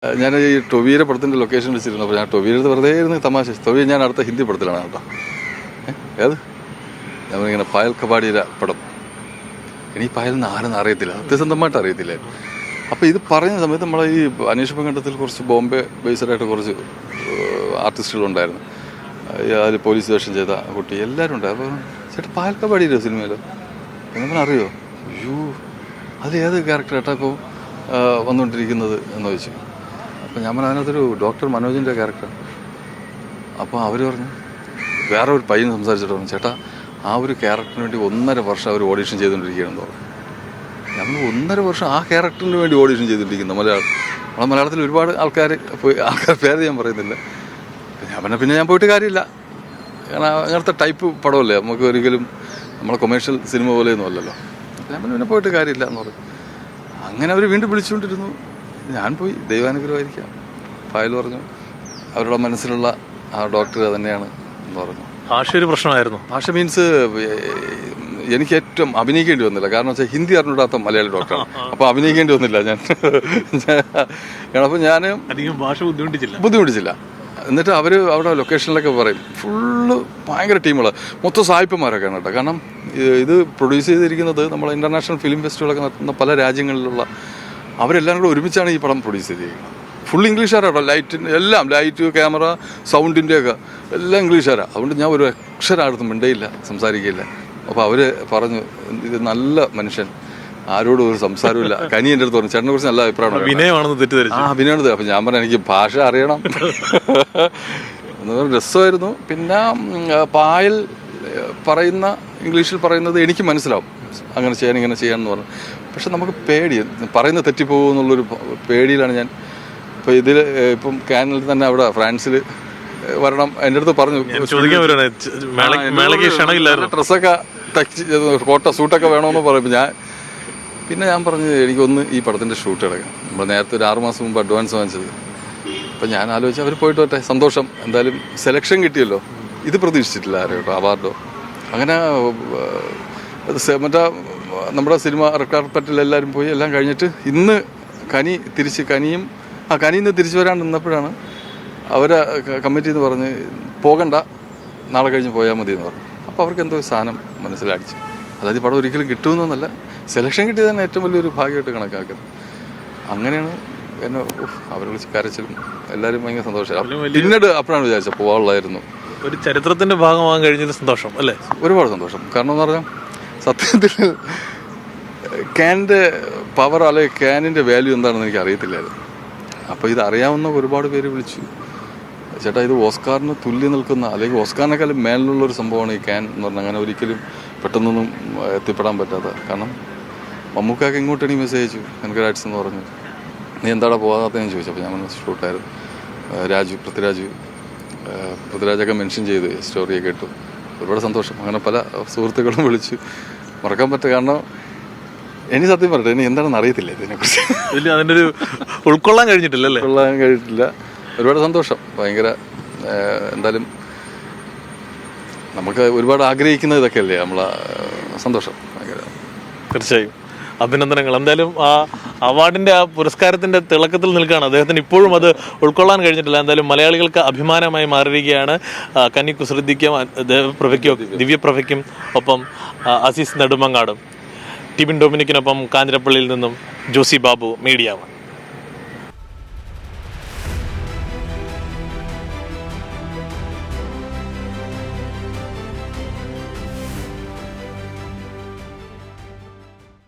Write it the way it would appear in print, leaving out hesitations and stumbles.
ഞാൻ ഈ ടൊവിയുടെ പടത്തിൻ്റെ ലൊക്കേഷൻ വെച്ചിരുന്നു. അപ്പോൾ ഞാൻ ടൊവിയുടെ വെറുതെ ഇരുന്ന് തമാശ. ടൊവി ഞാൻ അടുത്ത ഹിന്ദി പടത്തിലാണ് കേട്ടോ. ഏത് നമ്മളിങ്ങനെ പായൽ കബാഡിയുടെ പടം. എനിക്ക് പായലെന്ന് ആരെന്ന് അറിയത്തില്ല, സത്യസന്ധമായിട്ട് അറിയത്തില്ല. അപ്പോൾ ഇത് പറയുന്ന സമയത്ത് നമ്മളെ ഈ അന്വേഷണ ഘട്ടത്തിൽ കുറച്ച് ബോംബെ ബേസ്ഡായിട്ട് കുറച്ച് ആർട്ടിസ്റ്റുകളുണ്ടായിരുന്നു. അതിൽ പോലീസ് വേഷം ചെയ്ത കുട്ടി എല്ലാവരും ഉണ്ട്. അപ്പോൾ ചേട്ടാ പായൽ കബാഡിയില്ലേ സിനിമയിൽ നമ്മളറിയോ? അയ്യോ അതിൽ ഏത് ക്യാരക്ടറായിട്ടാണ് ഇപ്പോൾ വന്നുകൊണ്ടിരിക്കുന്നത് എന്ന് ചോദിച്ചു. അപ്പോൾ ഞാൻ അതിനകത്തൊരു ഡോക്ടർ മനോജിൻ്റെ ക്യാരക്ടർ. അപ്പോൾ അവർ പറഞ്ഞു, വേറെ ഒരു പയ്യൻ സംസാരിച്ചിട്ട് പറഞ്ഞു, ചേട്ടാ ആ ഒരു ക്യാരക്ടറിന് വേണ്ടി 1.5 വർഷം അവർ ഓഡീഷൻ ചെയ്തുകൊണ്ടിരിക്കുകയാണെന്ന് പറഞ്ഞു. നമ്മൾ 1.5 വർഷം ആ ക്യാരക്ടറിന് വേണ്ടി ഓഡീഷൻ ചെയ്തുകൊണ്ടിരിക്കുന്നു. മലയാളത്തിൽ ഒരുപാട് ആൾക്കാർ പേര് ഞാൻ പറയുന്നില്ല. പിന്നെ ഞാൻ പോയിട്ട് കാര്യമില്ല, കാരണം അങ്ങനത്തെ ടൈപ്പ് പടമല്ലേ, നമുക്ക് ഒരിക്കലും നമ്മളെ കൊമേഴ്ഷ്യൽ സിനിമ പോലെയൊന്നും അല്ലല്ലോ. ഞാൻ പിന്നെ പോയിട്ട് കാര്യമില്ല എന്ന് പറഞ്ഞു. അങ്ങനെ അവർ വീണ്ടും വിളിച്ചുകൊണ്ടിരുന്നു. ഞാൻ പോയി, ദൈവാനുഗ്രഹമായിരിക്കാം. ഫയൽ പറഞ്ഞു അവരുടെ മനസ്സിലുള്ള ആ ഡോക്ടർ തന്നെയാണ് എന്ന് പറഞ്ഞു. ഭാഷ ഒരു പ്രശ്നമായിരുന്നു. ഭാഷ മീൻസ് എനിക്ക് ഏറ്റവും അഭിനയിക്കേണ്ടി വന്നില്ല, കാരണം വെച്ചാൽ ഹിന്ദി അറിഞ്ഞൂടാത്ത മലയാളി ഡോക്ടറാണ്. അപ്പോൾ അഭിനയിക്കേണ്ടി വന്നില്ല ഞാൻ. അപ്പോൾ ഞാൻ അധികം ഭാഷ ബുദ്ധിമുട്ടിച്ചില്ല. എന്നിട്ട് അവർ അവിടെ ലൊക്കേഷനിലൊക്കെ പറയും, ഫുള്ള് ഭയങ്കര ടീമുകൾ, മൊത്തം സായിപ്പന്മാരൊക്കെയാണ് കേട്ടോ. കാരണം ഇത് പ്രൊഡ്യൂസ് ചെയ്തിരിക്കുന്നത് നമ്മൾ ഇൻ്റർനാഷണൽ ഫിലിം ഫെസ്റ്റിവലൊക്കെ നടത്തുന്ന പല രാജ്യങ്ങളിലുള്ള അവരെല്ലാം കൂടെ ഒരുമിച്ചാണ് ഈ പടം പ്രൊഡ്യൂസ് ചെയ്തിരിക്കുന്നത്. ഫുൾ ഇംഗ്ലീഷുകാരാട്ടോ. എല്ലാം ലൈറ്റ്, ക്യാമറ, സൗണ്ടിൻ്റെയൊക്കെ എല്ലാം ഇംഗ്ലീഷുകാരാണ്. അതുകൊണ്ട് ഞാൻ ഒരു അക്ഷരം അടുത്ത് മിണ്ടയില്ല, സംസാരിക്കില്ല. അപ്പോൾ അവർ പറഞ്ഞു, ഇത് നല്ല മനുഷ്യൻ, ആരോടും ഒരു സംസാരമില്ല. കനി എൻ്റെ അടുത്ത് പറഞ്ഞു, ചേട്ടനെ കുറിച്ച് നല്ല അഭിപ്രായമാണ്. വിനയമാണെന്ന് തെറ്റിദ്ധരിച്ചു. വിനയാണ്. അപ്പം ഞാൻ പറഞ്ഞു, എനിക്ക് ഭാഷ അറിയണം. രസമായിരുന്നു. പിന്നെ പായൽ പറയുന്ന ഇംഗ്ലീഷിൽ പറയുന്നത് എനിക്ക് മനസ്സിലാവും, അങ്ങനെ ചെയ്യാൻ ഇങ്ങനെ ചെയ്യാമെന്ന് പറഞ്ഞു. പക്ഷെ നമുക്ക് പേടി, പറയുന്നത് തെറ്റിപ്പോകുമെന്നുള്ളൊരു പേടിയിലാണ് ഞാൻ. ഇപ്പോൾ ഇതിൽ ഇപ്പം കാനലിൽ തന്നെ അവിടെ ഫ്രാൻസിൽ വരണം എൻ്റെ അടുത്ത് പറഞ്ഞു, ഡ്രസ്സൊക്കെ തച്ച് കോട്ട സൂട്ടൊക്കെ വേണമെന്ന് പറയുമ്പോൾ ഞാൻ പറഞ്ഞു, എനിക്കൊന്ന് ഈ പടത്തിൻ്റെ ഷൂട്ട് എടുക്കാം. നമ്മൾ നേരത്തെ ഒരു 6 മാസം മുമ്പ് അഡ്വാൻസ് വാങ്ങിച്ചത്. അപ്പം ഞാൻ ആലോചിച്ചു, അവർ പോയിട്ട് വരട്ടെ, സന്തോഷം, എന്തായാലും സെലക്ഷൻ കിട്ടിയല്ലോ. ഇത് പ്രതീക്ഷിച്ചിട്ടില്ല ആരും കേട്ടോ, അവാർഡോ അങ്ങനെ. മറ്റേ നമ്മുടെ സിനിമ റെഡ് കാർപ്പറ്റിൽ എല്ലാവരും പോയി, എല്ലാം കഴിഞ്ഞിട്ട് ഇന്ന് കനിയും കനിന്ന് തിരിച്ചു വരാൻ നിന്നപ്പോഴാണ് അവരെ കമ്മിറ്റി എന്ന് പറഞ്ഞ്, പോകണ്ട, നാളെ കഴിഞ്ഞ് പോയാൽ മതി എന്ന് പറഞ്ഞു. അപ്പോൾ അവർക്ക് എന്തോ സാധനം മനസ്സിലാടിച്ചു. അതായത് പടം ഒരിക്കലും കിട്ടുമെന്നല്ല, സെലക്ഷൻ കിട്ടിയത് തന്നെ ഏറ്റവും വലിയൊരു ഭാഗ്യമായിട്ട് കണക്കാക്കുന്നത്. അങ്ങനെയാണ് എന്നെ അവരെ വിളിച്ച് കരച്ചിലും എല്ലാവരും ഭയങ്കര സന്തോഷമായി. പിന്നീട് അപ്പോഴാണ് വിചാരിച്ചത് പോകാനുള്ളായിരുന്നു. ഒരു ചരിത്രത്തിൻ്റെ ഭാഗമാകാൻ കഴിഞ്ഞത് സന്തോഷം അല്ലേ? ഒരുപാട് സന്തോഷം. കാരണം എന്ന് പറഞ്ഞാൽ സത്യത്തിൽ ക്യാനിൻ്റെ പവർ അല്ലെങ്കിൽ ക്യാനിൻ്റെ വാല്യൂ എന്താണെന്ന് എനിക്ക് അറിയത്തില്ലായിരുന്നു. അപ്പോൾ ഇത് അറിയാവുന്ന ഒരുപാട് പേര് വിളിച്ചു, ചേട്ടാ ഇത് ഓസ്കാറിന് തുല്യം നിൽക്കുന്ന, അല്ലെങ്കിൽ ഓസ്കാറിനേക്കാളും മേലിലുള്ളൊരു സംഭവമാണ് ഈ ക്യാൻ എന്ന് പറഞ്ഞാൽ. അങ്ങനെ ഒരിക്കലും പെട്ടെന്നൊന്നും എത്തിപ്പെടാൻ പറ്റാത്ത. കാരണം മമ്മൂക്കാക്ക് ഇങ്ങോട്ടാണ് ഈ മെസ്സേജ് അയച്ചു, കൺഗ്രാറ്റ്സ് എന്ന് പറഞ്ഞു. നീ എന്താടാ പോകാത്തതെന്ന് ചോദിച്ചു. അപ്പോൾ ഞാൻ ഷൂട്ടായിരുന്നു. പൃഥ്വിരാജൊക്കെ മെൻഷൻ ചെയ്ത് സ്റ്റോറിയൊക്കെ ഇട്ടു. ഒരുപാട് സന്തോഷം. അങ്ങനെ പല സുഹൃത്തുക്കളും വിളിച്ചു. മറക്കാൻ പറ്റുക, കാരണം എനിക്ക് സത്യം പറയട്ടെ, ഇനി എന്താണെന്ന് അറിയത്തില്ല ഇതിനെക്കുറിച്ച്. അതിൻ്റെ ഒരു ഉൾക്കൊള്ളാൻ കഴിഞ്ഞിട്ടില്ല. ഒരുപാട് സന്തോഷം. ഭയങ്കര എന്തായാലും നമുക്ക് ഒരുപാട് ആഗ്രഹിക്കുന്ന ഇതൊക്കെ അല്ലേ നമ്മളെ സന്തോഷം. ഭയങ്കര തീർച്ചയായും അഭിനന്ദനങ്ങൾ. എന്തായാലും ആ അവാർഡിൻ്റെ ആ പുരസ്കാരത്തിൻ്റെ തിളക്കത്തിൽ നിൽക്കുകയാണ് അദ്ദേഹത്തിന്. ഇപ്പോഴും അത് ഉൾക്കൊള്ളാൻ കഴിഞ്ഞിട്ടില്ല. എന്തായാലും മലയാളികൾക്ക് അഭിമാനമായി മാറിയിരിക്കുകയാണ് കനി കുസൃതിക്കും ദിവ്യപ്രഭയ്ക്കും ഒപ്പം അസീസ് നെടുമങ്ങാടും. ടിബിൻ ഡൊമിനിക്കിനൊപ്പം കാഞ്ഞിരപ്പള്ളിയിൽ നിന്നും ജോസി ബാബു, മീഡിയ 1.